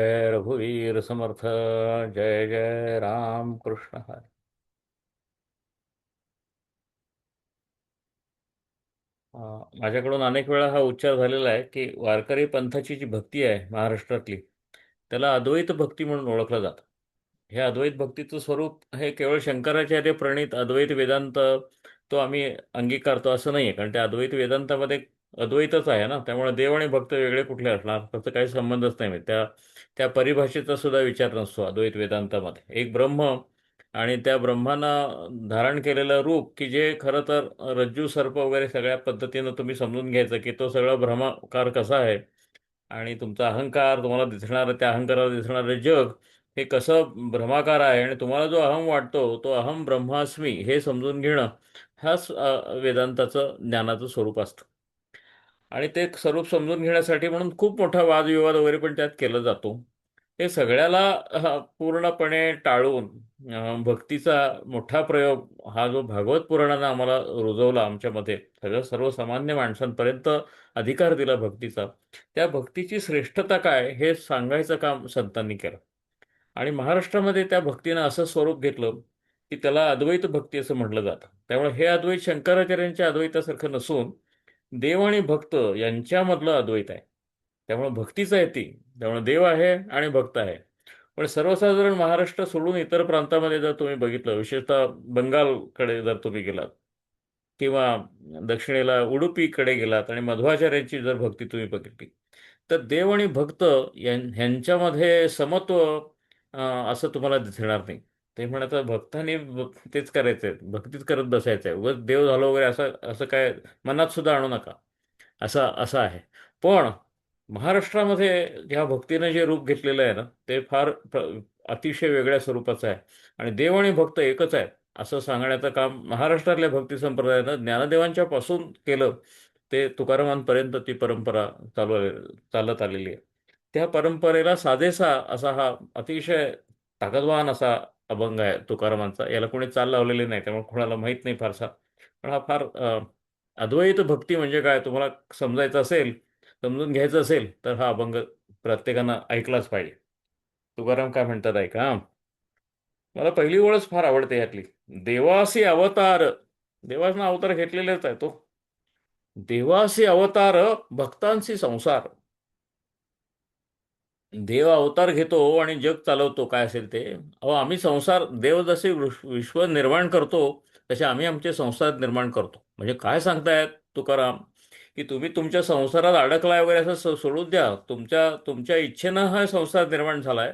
जय रघुवीर समर्थ. जय जय राम कृष्ण हरी. माझ्याकडून अनेक वेळा हा उच्चार झालेला आहे की वारकरी पंथाची जी भक्ती आहे महाराष्ट्रातली, त्याला अद्वैत भक्ती म्हणून ओळखलं जातं. हे अद्वैत भक्तीचं स्वरूप हे केवळ शंकराचार्य प्रणीत अद्वैत वेदांत तो आम्ही अंगीकारतो असं नाही आहे. कारण त्या अद्वैत वेदांतामध्ये अद्वैतच आहे ना, त्यामुळे देव आणि भक्त वेगळे कुठले असणार त्याचा काही संबंधच नाही. म्हणजे त्या त्या परिभाषेचा सुद्धा विचार नसतो अद्वैत वेदांतामध्ये. एक ब्रह्म आणि त्या ब्रह्मानं धारण केलेलं रूप की जे खरं तर रज्जू सर्प वगैरे सगळ्या पद्धतीनं तुम्ही समजून घ्यायचं की तो सगळा भ्रमाकार कसा आहे. आणि तुमचा अहंकार, तुम्हाला दिसणारं त्या अहंकाराला दिसणारं जग हे कसं भ्रमाकार आहे आणि तुम्हाला जो अहम वाटतो तो अहम ब्रह्मास्मी हे समजून घेणं हाच वेदांताचं ज्ञानाचं स्वरूप असतं. आणि ते स्वरूप समजून घेण्यासाठी म्हणून खूप मोठा वादविवाद वगैरे पण त्यात केला जातो. हे सगळ्याला पूर्णपणे टाळून भक्तीचा मोठा प्रयोग हा जो भागवत पुराणानं आम्हाला रुजवला आमच्यामध्ये, सगळं सर्वसामान्य माणसांपर्यंत अधिकार दिला भक्तीचा, त्या भक्तीची श्रेष्ठता काय हे सांगायचं काम संतांनी केलं. आणि महाराष्ट्रामध्ये त्या भक्तीनं असं स्वरूप घेतलं की त्याला अद्वैत भक्ती असं म्हटलं जातं. त्यामुळे हे अद्वैत शंकराचार्यांच्या अद्वैतासारखं नसून देव आणि भक्त यांच्यामधलं अद्वैत आहे. त्यामुळे भक्तीच आहे ती. त्यामुळे देव आहे आणि भक्त आहे. पण सर्वसाधारण महाराष्ट्र सोडून इतर प्रांतामध्ये जर तुम्ही बघितलं, विशेषतः बंगालकडे जर तुम्ही गेलात किंवा दक्षिणेला उडुपीकडे गेलात आणि मध्वाचार्यांची जर भक्ती तुम्ही बघितली, तर देव आणि भक्त ह्यांच्यामध्ये समत्व असं तुम्हाला दिसणार नाही. ते म्हणतात भक्तांनी तेच करायचंय, भक्तीच करत बसायचंय, उगाच देव झालो वगैरे असं असं काय मनात सुद्धा आणू नका, असं असं आहे. पण महाराष्ट्रामध्ये ह्या भक्तीनं जे रूप घेतलेलं आहे ना, ते फार अतिशय वेगळ्या स्वरूपाचं आहे. आणि देव आणि भक्त एकच आहेत असं सांगण्याचं काम महाराष्ट्रातल्या भक्ती संप्रदायानं ज्ञानदेवांच्या पासून केलं. ते तुकारामांपर्यंत ती परंपरा चालत आलेली आहे. त्या परंपरेला साजेसा असा हा अतिशय ताकदवान असा अभंग आहे तुकारामांचा. याला कोणी चाल लावलेली नाही, त्यामुळे कोणाला माहीत नाही फारसा. पण हा फार अद्वैत भक्ती म्हणजे काय तुम्हाला समजायचं असेल, समजून घ्यायचं असेल, तर हा अभंग प्रत्येकानं ऐकलाच पाहिजे. तुकाराम काय म्हणतात ऐका. मला पहिली ओळच फार आवडते यातली. देवासी अवतार, देवाचा अवतार घेतलेलाच आहे तो. देवासी अवतार, भक्तांशी संसार. देव अवतार घेतो आणि जग चालवतो काय असेल ते. अहो आम्ही संसार, देव जसे विश्व निर्माण करतो तसे आम्ही आमचे संसार निर्माण करतो. म्हणजे काय सांगतायत तुकाराम की तुम्ही तुमच्या संसारात अडकलाय वगैरे असं सोडून द्या. तुमच्या तुमच्या इच्छेनं हा संसार निर्माण झालाय.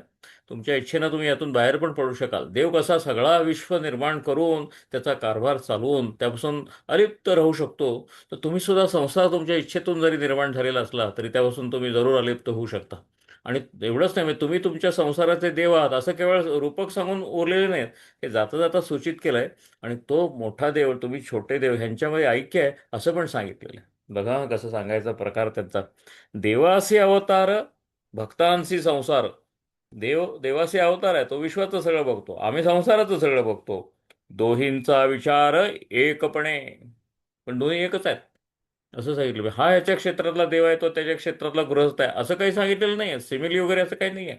तुमच्या इच्छेनं तुम्ही यातून बाहेर पण पडू शकाल. देव कसा सगळा विश्व निर्माण करून त्याचा कारभार चालवून त्यापासून अलिप्त राहू शकतो, तर तुम्ही सुद्धा संसार तुमच्या इच्छेतून जरी निर्माण झालेला असला तरी त्यापासून तुम्ही जरूर अलिप्त होऊ शकता. आणि एवढंच नाही, म्हणजे तुम्ही तुमच्या संसाराचे देव आहात असं केवळ रूपक सांगून उरलेले नाहीत, हे जाता जाता सूचित केलंय. आणि तो मोठा देव, तुम्ही छोटे देव, ह्यांच्यामध्ये ऐक्य आहे असं पण सांगितलेलं आहे. बघा कसं सांगायचा प्रकार त्यांचा. देवासी अवतार, भक्तांशी संसार. देव देवासी अवतार आहे, तो विश्वाचं सगळं बघतो, आम्ही संसाराचं सगळं बघतो. दोहींचा विचार एकपणे. पण दोन्ही एकच आहेत असं सांगितलं. हा ह्याच्या क्षेत्रातला देव आहे, तो त्याच्या क्षेत्रातला गृहस्थ आहे असं काही सांगितलेलं नाही आहे. सिमिली वगैरे असं काही नाही आहे.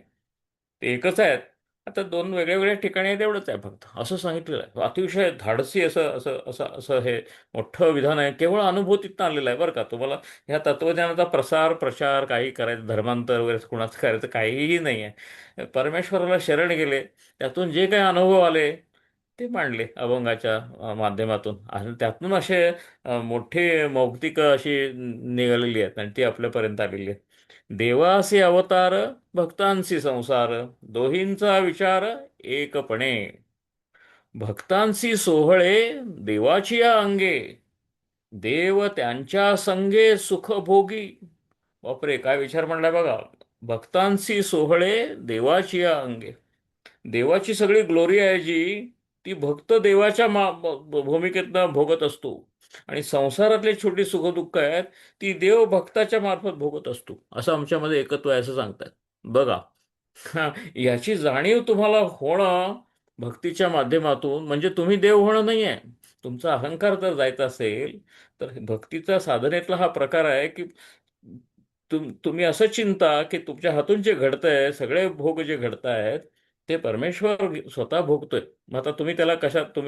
ते एकच आहेत. आता दोन वेगळ्या वेगळ्या ठिकाणी आहेत एवढंच आहे फक्त असं सांगितलेलं आहे. अतिशय धाडसी असं असं असं असं हे मोठं विधान आहे. केवळ अनुभूतीतनं आलेलं आहे बरं का. तुम्हाला ह्या तत्वज्ञानाचा प्रसार प्रचार काही करायचं, धर्मांतर वगैरे कुणाचं करायचं काहीही नाही आहे. परमेश्वराला शरण गेले, त्यातून जे काही अनुभव आले ते मांडले अभंगाच्या माध्यमातून. आणि त्यातून असे मोठी मौक्तिक अशी निघालेली आहेत आणि ती आपल्यापर्यंत आलेली आहे. देवासी अवतार, भक्तांशी संसार. दोहींचा विचार एकपणे. भक्तांशी सोहळे देवाची या अंगे. देव त्यांच्या संगे सुखभोगी. बापरे काय विचार म्हणलाय बघा. भक्तांशी सोहळे देवाची या अंगे. देवाची सगळी ग्लोरी आहे जी, ती भक्त देवाच्या भूमिकेतनं भोगत असतो. आणि संसारातली छोटी सुखदुःख आहेत ती देव भक्ताच्या मार्फत भोगत असतो. असं आमच्यामध्ये एकत्व आहे असं सांगतात. बघा. याची जाणीव तुम्हाला होणं भक्तीच्या माध्यमातून म्हणजे तुम्ही देव होणं नाही आहे. तुमचा अहंकार जर जायचा असेल तर भक्तीचा साधनेतला हा प्रकार आहे की तुम्ही असं चिंता की तुमच्या हातून जे घडतंय, सगळे भोग जे घडतायत ते परमेश्वर स्वतः भोगतोय. मग आता तुम्ही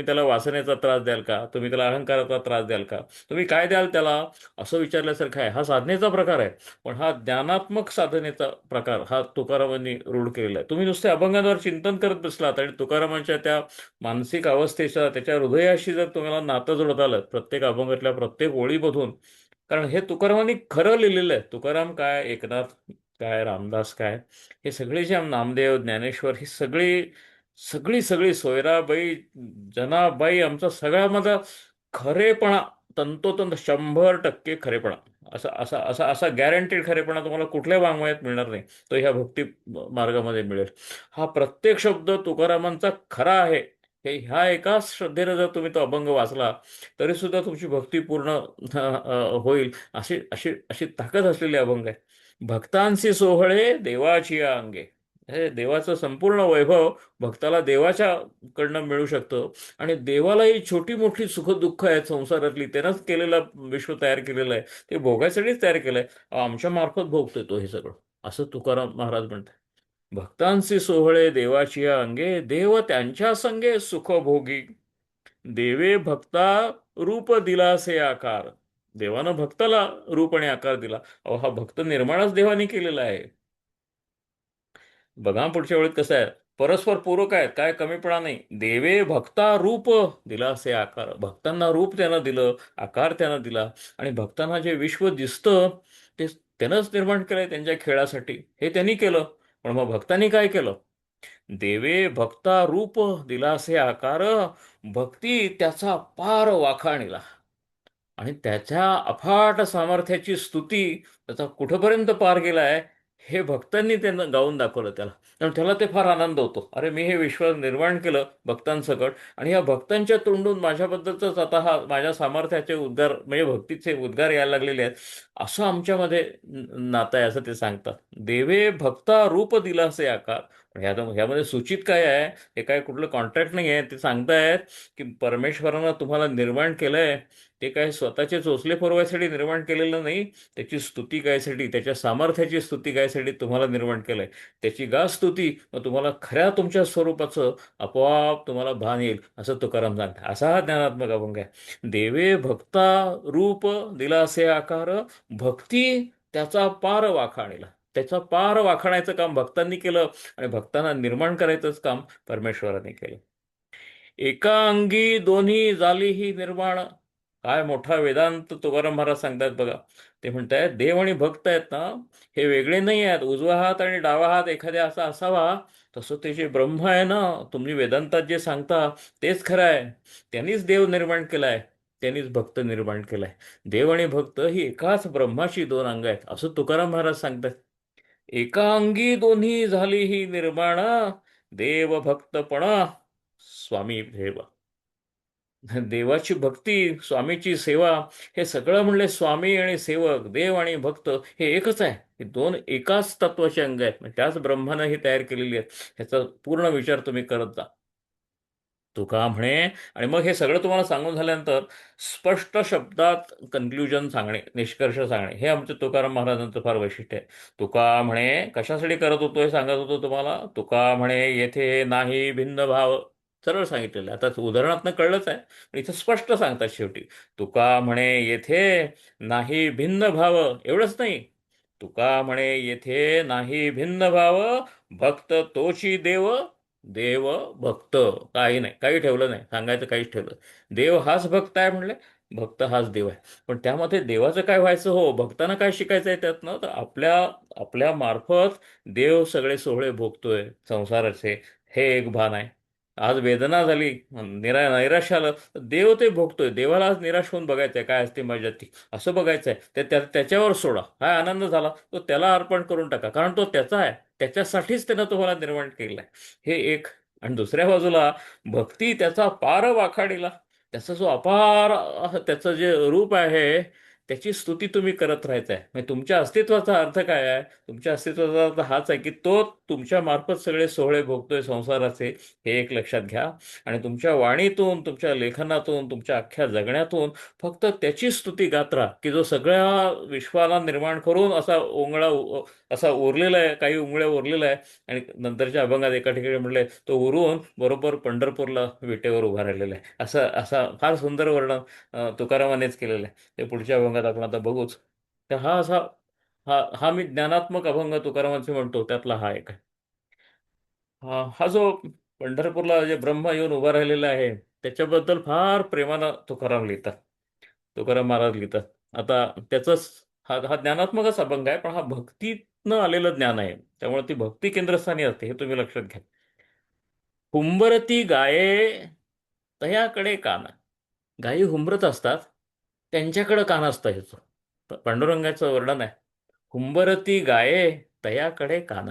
त्याला वासनेचा त्रास द्याल का? तुम्ही त्याला अहंकाराचा त्रास द्याल का? तुम्ही काय द्याल त्याला? असं विचारल्यासारखं आहे. हा साधनेचा प्रकार आहे. पण हा ज्ञानात्मक साधनेचा प्रकार हा तुकारामांनी रूढ केलेला आहे. तुम्ही नुसते अभंगांवर चिंतन करत बसलात आणि तुकारामांच्या त्या मानसिक अवस्थेच्या, त्याच्या हृदयाशी जर तुम्हाला नातं जोडत आलं प्रत्येक अभंगातल्या प्रत्येक ओळीमधून, कारण हे तुकारामांनी खरं लिहिलेलं आहे. तुकाराम काय, एकनाथ काय, रामदास काय, हे सगळे जे नामदेव, ज्ञानेश्वर, ही सगळी सगळी सगळी सोयराबाई, जनाबाई, आमचा सगळ्यामध्ये खरेपणा, तंतोतंत 100% खरेपणा, असा असा असा असा गॅरंटीड खरेपणा तुम्हाला कुठल्या वाङ्मयात मिळणार नाही. तो ह्या भक्ती मार्गामध्ये मिळेल. हा प्रत्येक शब्द तुकारामांचा खरा आहे. ह्या एकाच श्रद्धेनं जर तुम्ही तो अभंग वाचला तरी सुद्धा तुमची भक्ती पूर्ण होईल. अशी अशी अशी ताकद असलेले अभंग आहे. भक्तांशी सोहळे देवाची या अंगे. हे देवाचं संपूर्ण वैभव भक्ताला देवाच्या कडनं मिळू शकतं. आणि देवालाही छोटी मोठी सुखदुःख आहेत संसारातली, त्यानंच केलेलं विश्व तयार केलेलं आहे, ते भोगायसाठीच तयार केलंय. आमच्या मार्फत भोगतोय तो हे सगळं, असं तुकाराम महाराज म्हणतात. भक्तांशी सोहळे देवाची या अंगे, देव त्यांच्या संगे सुख भोगी. देवे भक्ता रूप दिलासे आकार. देवानं भक्ताला रूप आणि आकार दिला. अहो, हा भक्त निर्माणच देवाने केलेला आहे. बघा पुढच्या वेळेत कसं आहे, परस्पर पूरक आहेत, काय कमीपणा नाही. देवे भक्ता रूप दिलासे आकार. भक्तांना रूप त्यानं दिलं, आकार त्यानं दिला. आणि भक्तांना जे विश्व दिसतं ते त्यानंच निर्माण केलंय त्यांच्या खेळासाठी, हे त्यांनी केलं. पण मग भक्तांनी काय केलं? देवे भक्ता रूप दिलासे आकार, भक्ती त्याचा पार वाखाणिला. आणि त्याच्या अफाट सामर्थ्याची स्तुती, त्याचा कुठंपर्यंत पार गेलाय, हे भक्तांनी त्यांना गाऊन दाखवलं त्याला. आणि त्याला ते फार आनंद होतो. अरे, मी हे विश्व निर्माण केलं भक्तांसकट, आणि या भक्तांच्या तोंडून माझ्याबद्दलच आता हा माझ्या सामर्थ्याचे उद्गार, म्हणजे भक्तीचे उद्गार यायला लागलेले आहेत. असं आमच्यामध्ये नातं आहे, असं ते सांगतात. देवे भक्ता रूप दिलासे आकार. पण ह्यामध्ये सूचित काय आहे? हे काय कुठलं कॉन्ट्रॅक्ट नाही आहे. ते सांगतायत की परमेश्वरानं तुम्हाला निर्माण केलंय, ते काय स्वतःचे चोचले पुरवायसाठी निर्माण केलेलं नाही. त्याची स्तुती गायसाठी, त्याच्या सामर्थ्याची स्तुती गायसाठी तुम्हाला निर्माण केलंय. त्याची गा स्तुती, मग तुम्हाला खऱ्या तुमच्या स्वरूपाचं आपोआप तुम्हाला भान येईल, असं तुकाराम सांगतात. असा हा ज्ञानात्मक अभंग आहे. देवे भक्ता रूप दिलासे आकार, भक्ती त्याचा पार वाखाणीला. त्याचा पार वाखाणायचं काम भक्तांनी केलं, आणि भक्तांना निर्माण करायचंच काम परमेश्वराने केलं. एका अंगी दोन्ही झाली ही निर्माण. काय मोठा वेदांत तुकाराम महाराज सांगतात बघा. ते म्हणतायत देव आणि भक्त आहेत ना, हे वेगळे नाही आहेत. उजवा हात आणि डावा हात एखाद्या असा असावा, तसं ते जे ब्रह्म आहे ना, तुम्ही वेदांतात जे सांगता तेच खरं आहे. त्यांनीच देव निर्माण केलाय, त्यांनीच भक्त निर्माण केलाय. देव आणि भक्त ही एकाच ब्रह्माची दोन अंग आहेत, असं तुकाराम महाराज सांगतात. एका अंगी दोन्ही झाली ही निर्माण, देव भक्तपणा स्वामी ठेवा. देवाची भक्ती, स्वामीची सेवा, हे सगळं म्हणले स्वामी आणि सेवक, देव आणि भक्त हे एकच आहे. हे दोन एकाच तत्वाचे अंग आहेत. त्याच ब्रह्मानं ही तयार केलेली आहेत. ह्याचा पूर्ण विचार तुम्ही करत जा. तुका म्हणे. आणि मग हे सगळं तुम्हाला सांगून झाल्यानंतर स्पष्ट शब्दात कन्क्ल्युजन सांगणे, निष्कर्ष सांगणे, हे आमच्या तुकाराम महाराजांचं फार वैशिष्ट्य आहे. तुका म्हणे कशासाठी करत होतो हे सांगत होतो तुम्हाला. तुका म्हणे येथे नाही भिन्न भाव. सरळ सांगितलेलं आहे. आता उदाहरणातनं कळलंच आहे, पण इथं स्पष्ट सांगतात शेवटी. तुका म्हणे येथे नाही भिन्न भाव. एवढंच नाही, तुका म्हणे येथे नाही भिन्न भाव, भक्त तोची देव, देव भक्त. काही नाही, काही ठेवलं नाही, सांगायचं काहीच ठेवलं. देव हाच भक्त आहे म्हणले, भक्त हाच देव आहे. पण त्यामध्ये देवाचं काय व्हायचं हो, भक्तांना काय शिकायचं आहे त्यातनं, तर आपल्या आपल्या मार्फत देव सगळे सोहळे भोगतोय संसाराचे, हे एक भान आहे. आज वेदना झाली, नैराश्य आलं, तर देव ते भोगतोय. देवाला आज निराश होऊन बघायचंय, काय असते मजा ती, असं बघायचंय. त्याच्यावर सोडा. काय आनंद झाला तो त्याला अर्पण करून टाका, कारण तो त्याचा आहे. त्याच्यासाठीच त्यानं तुम्हाला निर्माण केलेला आहे, हे एक. आणि दुसऱ्या बाजूला भक्ती त्याचा पार वाखाडीला. त्याचा जो अपार त्याचं जे रूप आहे, त्याची स्तुती तुम्ही करत राहायचं आहे. म्हणजे तुमच्या अस्तित्वाचा अर्थ काय आहे? तुमच्या अस्तित्वाचा अर्थ हाच आहे की तो तुमच्या मार्फत सगळे सोहळे भोगतोय संसाराचे, हे एक लक्षात घ्या. आणि तुमच्या वाणीतून, तुमच्या लेखनातून, तुमच्या अख्ख्या जगण्यातून फक्त त्याची स्तुती गात राहा की जो सगळ्या विश्वाला निर्माण करून असा असा उरलेला आहे, काही उंगळ्या उरलेला आहे. आणि नंतरच्या अभंगात एका ठिकाणी म्हटलंय, तो उरून बरोबर पंढरपूरला विटेवर उभा राहिलेला आहे. असं असा फार सुंदर वर्णन तुकारामानेच केलेलं आहे. ते पुढच्या अभंगात आपण आता बघूच. तर हा असा हा हा मी ज्ञानात्मक अभंग तुकारामांचे म्हणतो त्यातला हा एक आहे. हा जो पंढरपूरला जे ब्रह्म येऊन उभा राहिलेला आहे, त्याच्याबद्दल फार प्रेमानं तुकाराम लिहितात. तुकाराम महाराज लिहितात. आता त्याचंच हा ज्ञानात्मकच अभंग आहे, पण हा भक्तीतनं आलेलं ज्ञान आहे. त्यामुळे ती भक्ती केंद्रस्थानी असते, हे तुम्ही लक्षात घ्या. हुंबरती गाये तयाकडे कान. गायी हुंबरत असतात, त्यांच्याकडे कान असतं ह्याचं. पांडुरंगाचं वर्णन आहे. हुंबरती गाये तयाकडे कान.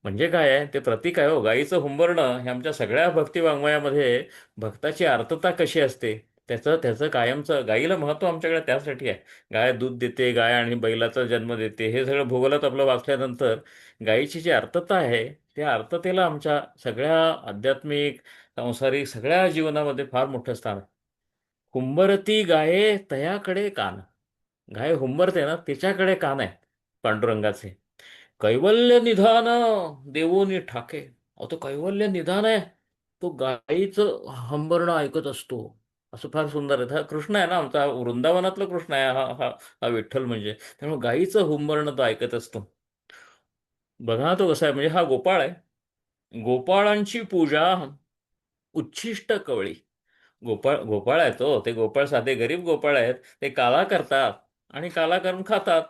म्हणजे काय आहे ते प्रतीक आहे हो. गाईचं हुंबरणं हे आमच्या सगळ्या भक्ती वाङ्मयामध्ये भक्ताची आर्तता कशी असते त्याचं त्याचं कायमचं गाईला महत्त्व आमच्याकडे त्यासाठी आहे. गाय दूध देते, गाय आणि बैलाचा जन्म देते, हे सगळं भूगोलात आपलं वाचल्यानंतर गाईची जी आर्तता आहे त्या आर्ततेला आमच्या सगळ्या आध्यात्मिक, सांसारिक सगळ्या जीवनामध्ये फार मोठं स्थान आहे. हुंबरती गाये तयाकडे कान. गाय हुंबरते ना, तिच्याकडे कान आहे पांडुरंगाचे. कैवल्य निधान देवोनी ठाके. अहो तो कैवल्य निधान आहे, तो गाईचं हंबरणं ऐकत असतो. असं फार सुंदर आहे. हा कृष्ण आहे ना, आमचा वृंदावनातला कृष्ण आहे हा हा हा विठ्ठल म्हणजे. त्यामुळे गाईचं हुंबरणं तो ऐकत असतो. बघा ना तो कसा आहे, म्हणजे हा गोपाळ आहे. गोपाळांची पूजा उच्छिष्ट कवळी. गोपाळ गोपाळ आहे तो, ते गोपाळ साधे गरीब गोपाळ आहेत. ते काला करतात आणि काला करून खातात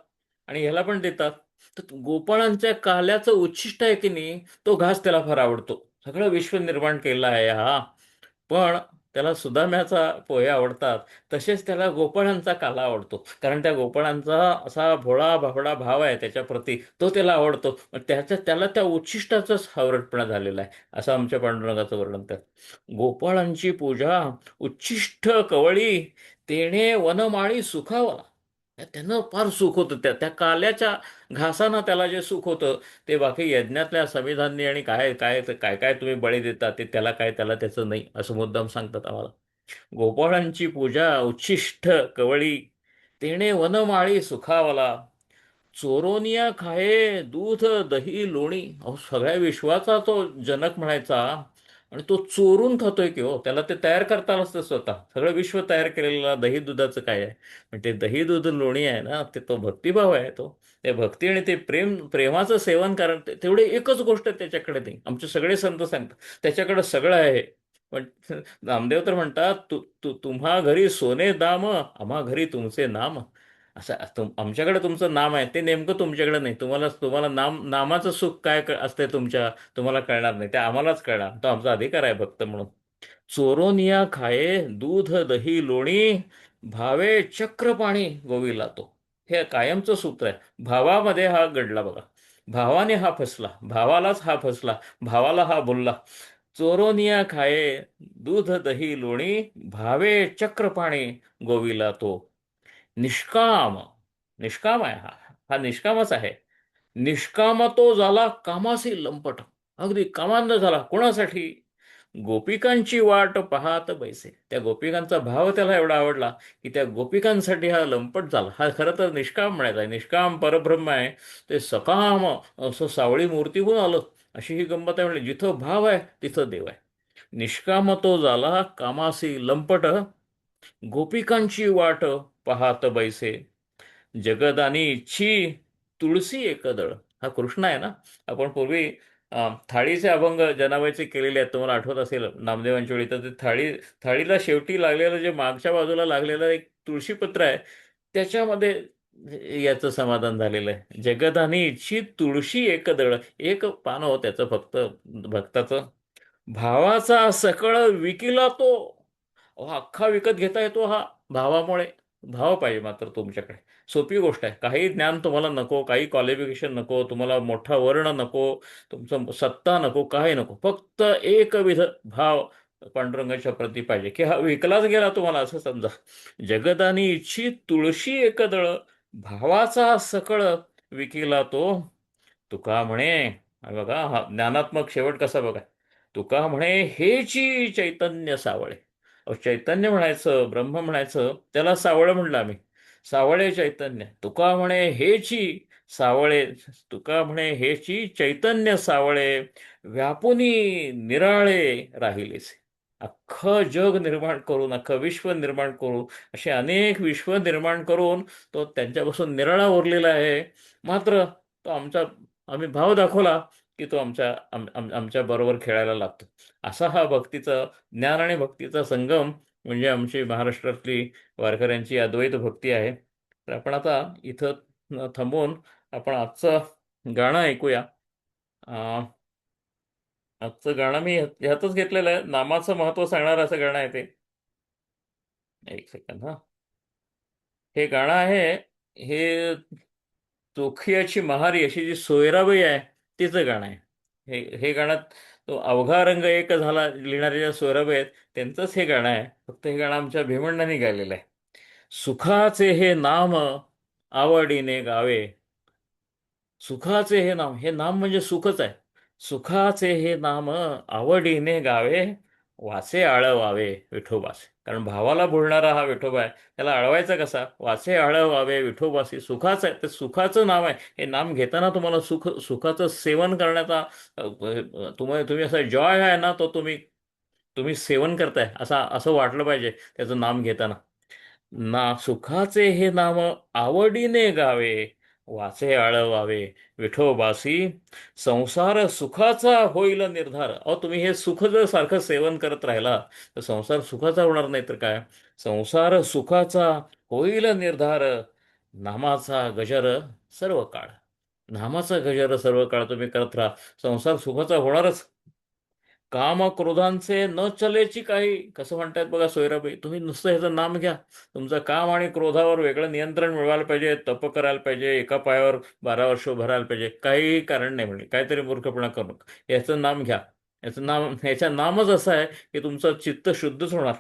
आणि ह्याला पण देतात. तर गोपाळांच्या काल्याचं उच्छिष्ट आहे की नाही, तो घास त्याला फार आवडतो. सगळं विश्व निर्माण केलं आहे हा. पण त्याला सुदाम्याचा पोहे आवडतात, तसेच त्याला गोपाळांचा काला आवडतो. कारण त्या गोपाळांचा असा भोळा भाबडा भाव आहे त्याच्याप्रती, तो त्याला आवडतो. मग त्याला त्या उच्छिष्टाचाच हावरटपणा झालेला आहे, असं आमच्या पांडुरंगाचं वर्णन त्यात. गोपाळांची पूजा उच्छिष्ट कवळी, तेणे वनमाळी सुखावला. त्यानं फार सुख होतं, त्या त्या काल्याच्या घासानं त्याला जे सुख होतं, ते बाकी यज्ञातल्या समिधान्य आणि काय काय काय काय तुम्ही बळी देता ते त्याला काय, त्याला त्याचं नाही, असं मुद्दाम सांगतात आम्हाला. गोपाळांची पूजा उच्छिष्ट कवळी, तेणे वनमाळी सुखावला. चोरोनिया खाये दूध दही लोणी. अहो सगळ्या विश्वाचा तो जनक म्हणायचा, आणि तो चोरून खातोय की हो. त्याला ते तयार करता नसतं स्वतः, सगळं विश्व तयार केलेलं दही दुधाचं काय आहे. पण ते दही दूध लोणी आहे ना, ते तो भक्तिभाव आहे तो. ते भक्ती आणि ते प्रेमाचं सेवन, कारण तेवढे एकच गोष्ट त्याच्याकडे नाही. आमचे सगळे संत सांगतात त्याच्याकडे सगळं आहे. पण नामदेव तर म्हणतात, तुम्हा घरी सोने दाम, आम्हा घरी तुमचे नाम. असं आमच्याकडे तुमचं नाम आहे, ते नेमकं तुमच्याकडे नाही. तुम्हाला तुम्हाला नामाचं सुख काय असतंय तुमच्या, तुम्हाला कळणार नाही, ते आम्हालाच कळणार. तो आमचा अधिकार आहे भक्त म्हणून. चोरोनिया खाये दूध दही लोणी, भावे चक्रपाणी गोविला तो. हे कायमचं सूत्र आहे. भावामध्ये हा घडला बघा. भावाने हा फसला, भावालाच हा फसला, भावाला हा बोलला. चोरोनिया खाये दूध दही लोणी, भावे चक्रपाणी गोविला तो. निष्काम. निष्काम आहे हा. हा निष्कामच आहे. निष्काम तो झाला कामासी लंपट. अगदी कामांध झाला. कोणासाठी? गोपिकांची वाट पाहत बैसे. त्या गोपिकांचा भाव त्याला एवढा आवडला की त्या गोपिकांसाठी हा लंपट झाला. हा खरं तर निष्काम म्हणायचा आहे. निष्काम परब्रह्म आहे. ते सकाम असं सावळी मूर्ती होऊन आलं, अशी ही गंमत आहे. म्हणजे जिथं भाव आहे तिथं देव आहे. निष्काम तो झाला कामासी लंपट, गोपिकांची वाट पाहात बैसे. जगदानी इच्छी तुळसी एकदळ. हा कृष्ण आहे ना. आपण पूर्वी थाळीचे अभंग जनाबाईचे केलेले आहेत, तुम्हाला आठवत असेल नामदेवांच्या वेळी. तर ते थाळीला शेवटी लागलेलं, जे मागच्या बाजूला लागलेलं एक तुळशीपत्र आहे, त्याच्यामध्ये याचं समाधान झालेलं आहे. जगदानी इच्छी तुळशी एकदळ. एक पान हो त्याचं फक्त भक्ताचं. भावाचा सकळ विकिला तो. अहो अख्खा विकत घेता येतो हा भावामुळे. भाव पाहिजे मात्र तुमच्याकडे. सोपी गोष्ट आहे. काही ज्ञान तुम्हाला नको, काही क्वालिफिकेशन नको, तुम्हाला मोठा वर्ण नको, तुमचं सत्ता नको, काही नको, फक्त एकविध भाव पांडुरंगाच्या प्रती पाहिजे, की हा विकलाच गेला तुम्हाला असं समजा. जगदानी इच्छी तुळशी एकदळ, भावाचा सकळ विकिला तो. तुका म्हणे, हा बघा हा ज्ञानात्मक शेवट कसा बघा. तुका म्हणे हेची चैतन्य सावळे. अहो, चैतन्य म्हणायचं, ब्रह्म म्हणायचं, त्याला सावळ म्हणलं आम्ही. सावळे चैतन्य. तुका म्हणे हेची सावळे. तुका म्हणे हेची चैतन्य सावळे, व्यापुनी निराळे राहिलेसे. अख्खं जग निर्माण करून, अख्खं विश्व निर्माण करून, असे अनेक विश्व निर्माण करून तो त्यांच्यापासून निराळा उरलेला आहे. मात्र तो आम्ही भाव दाखवला की तो आमच्या बरोबर खेळायला लागतो. असा हा भक्तीचा, ज्ञान आणि भक्तीचा संगम म्हणजे आमची महाराष्ट्रातली वारकऱ्यांची अद्वैत भक्ती आहे. तर आपण आता इथं थांबवून आपण आजचं गाणं ऐकूया. अं, आजचं गाणं मी ह्यातच घेतलेलं आहे, नामाचं महत्त्व सांगणारं असं गाणं आहे ते. एक सेकंद हा. हे गाणं आहे, हे चोखियाची महारी अशी जी सोयराबाई आहे तिचं गाणं आहे. हे गाणं तो अवघा रंग एक झाला लिहिणाऱ्या ज्या सोयराबाई आहेत त्यांचंच हे गाणं आहे. फक्त हे गाणं आमच्या भीमण्णांनी गायलेलं आहे. सुखाचे हे नाम आवडीने गावे. सुखाचे हे नाम म्हणजे सुखच आहे. सुखाचे हे नाम आवडीने गावे, वाचे आळवावे विठोबासे. कारण भावाला बोलणारा हा विठोबा आहे, त्याला अळवायचा कसा? वाचे आळवावे विठोबासे. सुखाचं आहे, ते सुखाचं नाव आहे. हे नाम घेताना तुम्हाला सुखाचं सेवन करण्याचा तुम्ही असा जॉय आहे ना, तो तुम्ही तुम्ही सेवन करताय असं वाटलं पाहिजे त्याचं नाम घेताना. सुखाचे हे नाम आवडीने गावे, वाचे आळवावे विठोबासी. संसार सुखाचा होईल निर्धार. अहो, तुम्ही हे सुख जर सारखं सेवन करत राहिला तर संसार सुखाचा होणार नाही तर काय. संसार सुखाचा होईल निर्धार, नामाचा गजर सर्व काळ. नामाचा गजर सर्व काळ तुम्ही करत राहा, संसार सुखाचा होणारच. काम क्रोधांचे न चलेची काही. कसं म्हणतायत बघा सोयराबाई, तुम्ही नुसतं ह्याचं नाम घ्या, तुमचं काम आणि क्रोधावर वेगळं नियंत्रण मिळवायला पाहिजे, तप करायला पाहिजे, एका पायावर 12 वर्ष भरायला पाहिजे, काही कारण नाही म्हणजे काहीतरी मूर्खपणा करू नका. याचं नाम घ्या. ह्याचं नामच असं आहे की तुमचं चित्त शुद्धच होणार.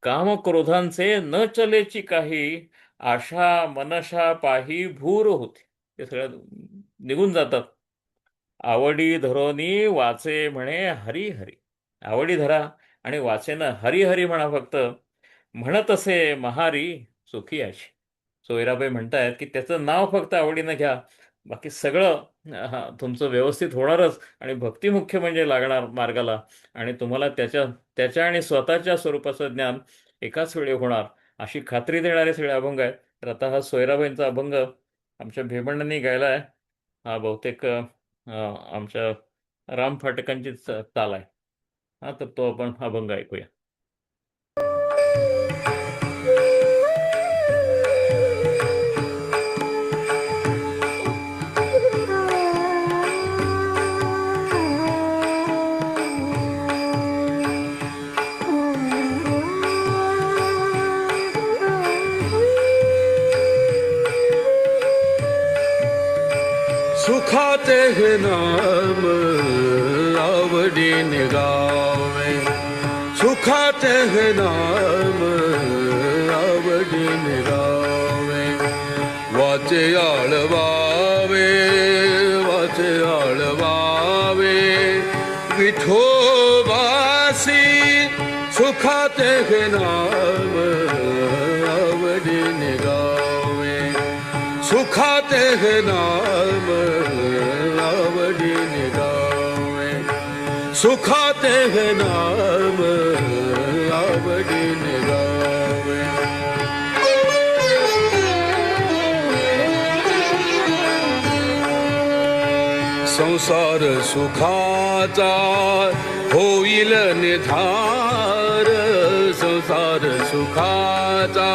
काम क्रोधांचे न चलेची काही, आशा मनशा पाही भूर होते. ते सगळं निघून जातात. आवडी धरोनी वाचे म्हणे हरी हरी. आवडी धरा आणि वाचेनं हरी हरी म्हणा फक्त. म्हणत असे महारी सुखी अशी. सोयराबाई म्हणतायत की त्याचं नाव फक्त आवडीनं घ्या, बाकी सगळं तुमचं व्यवस्थित होणारच. आणि भक्ती मुख्य म्हणजे लागणार मार्गाला. आणि तुम्हाला त्याच्या त्याच्या आणि स्वतःच्या स्वरूपाचं ज्ञान एकाच वेळी होणार, अशी खात्री देणारे सगळे अभंग आहेत. तर आता हा सोयराबाईंचा अभंग आमच्या भेमण्णांनी गायला आहे. हा बहुतेक आमच्या राम फाटकांची चाल आहे. हा, तर तो आपण अभंग ऐकूया. सुखाचे हे नाम आवडीने गावे. सुखाचे हे नाम आवडीने गावे. वाचे आळवावे, वाचे आळवावे विठोबासी. सुखाचे हे नाम आवडीने गावे. सुखाचे हे नाम आवडीने गावे. सुखाचे हे नाम आवडीने गावे. संसार सुखाचा होईल निधार. संसार सुखाचा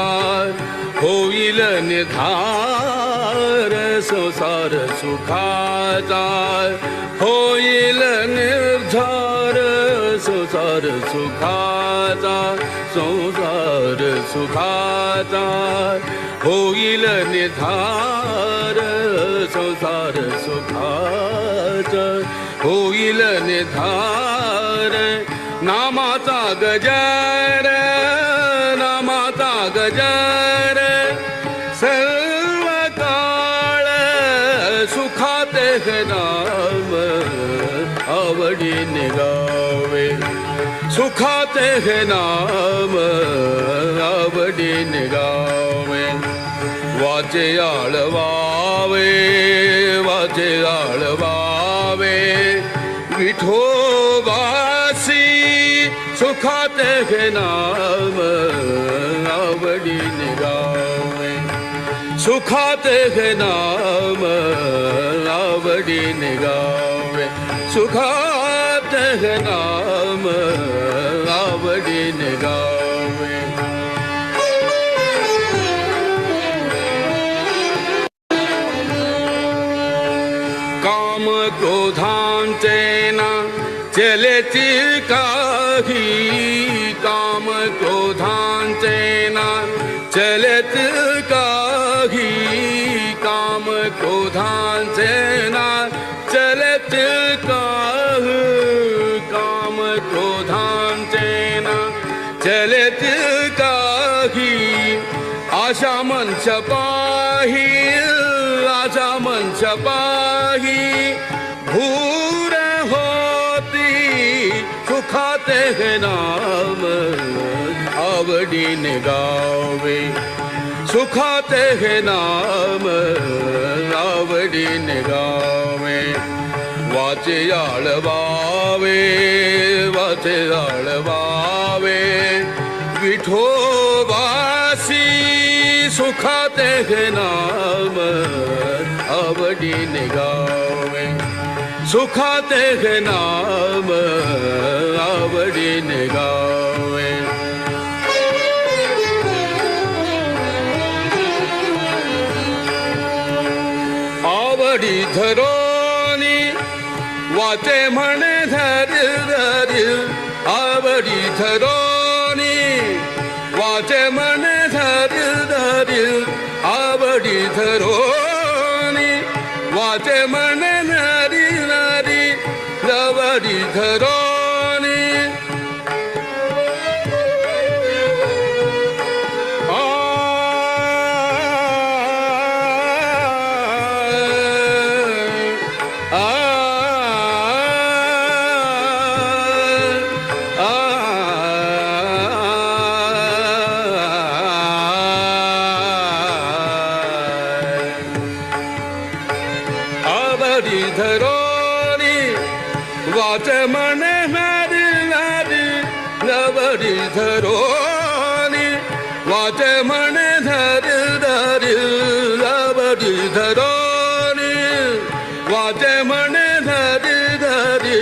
होईल निधार. संसार सुखाचा होईल निर्धार. संसार सुखाचा, संसार सुखाचा होईल निधार. संसार सुखाचा होईल निधार. नामाचा गजर, नामाचा गजर, सर्व काळ सुखात हे नाम आवडीने गावे, सुखात हे नाम आवडीने गावे. वाचे आळवावे, वाचे आळवावे, विठोबासी सुखात हे नाम आवडीने गावे, सुखात हे नाम आवडीने गावे, सुखात हे नाम आवडीने गावे. काम क्रोधांचे ना चलेती काही, काम क्रोधांचे ना चलत काही, काम क्रोधांचे ना चलत काही, काम क्रोधांचे ना चलत काही. आशा मंच पाही, आशा मंच पाही, भूर होती सुखात हे नाम आवडीने गावे, सुखात हे नाम आवडीने गावे. वाचे आळवावे, वाचे आळवावे, विठोबासी सुखात हे नाम आवडीने गावे, सुखात हे नाम आवडीने गावे. आवडी धरोनी वाचे म्हणे धरी धरी, आवडी धरोनी वाचे म्हणे धरी धरी, आवडी धरोनी वाचे म्हणे धरी धरी, आवडी धरोनी. आवडी धरोनी वाचे म्हणे नारी नारी, आवडी धरोनी वाचे म्हणे धरी धरी, आवडी धरोनी वाचे म्हणे धरी धरी.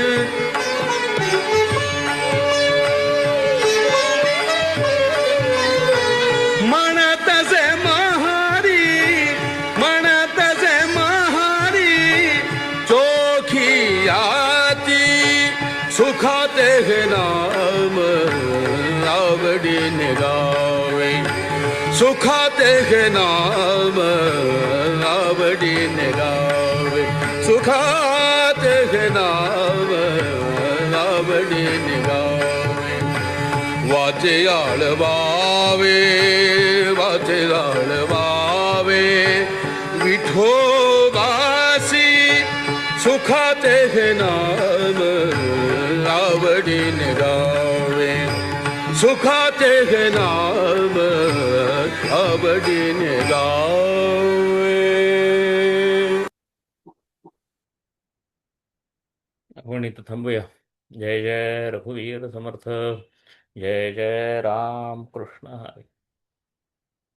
म्हणत से महारी, म्हणत से महारी, चोखी आती सुखात हे नाम आवडीने गावे, सुखात हे नाम आवडीने गावे, सुखात हे नाम आवडीने गावे. वाचे आळवावे, वाचे आळवावे, विठोबासी सुखात हे नाम आवडीने गावे, सुखात हे नाम आवडीने गावे. आपण इथं थांबूया. जय जय रघुवीर समर्थ. जय जय राम कृष्ण हरी.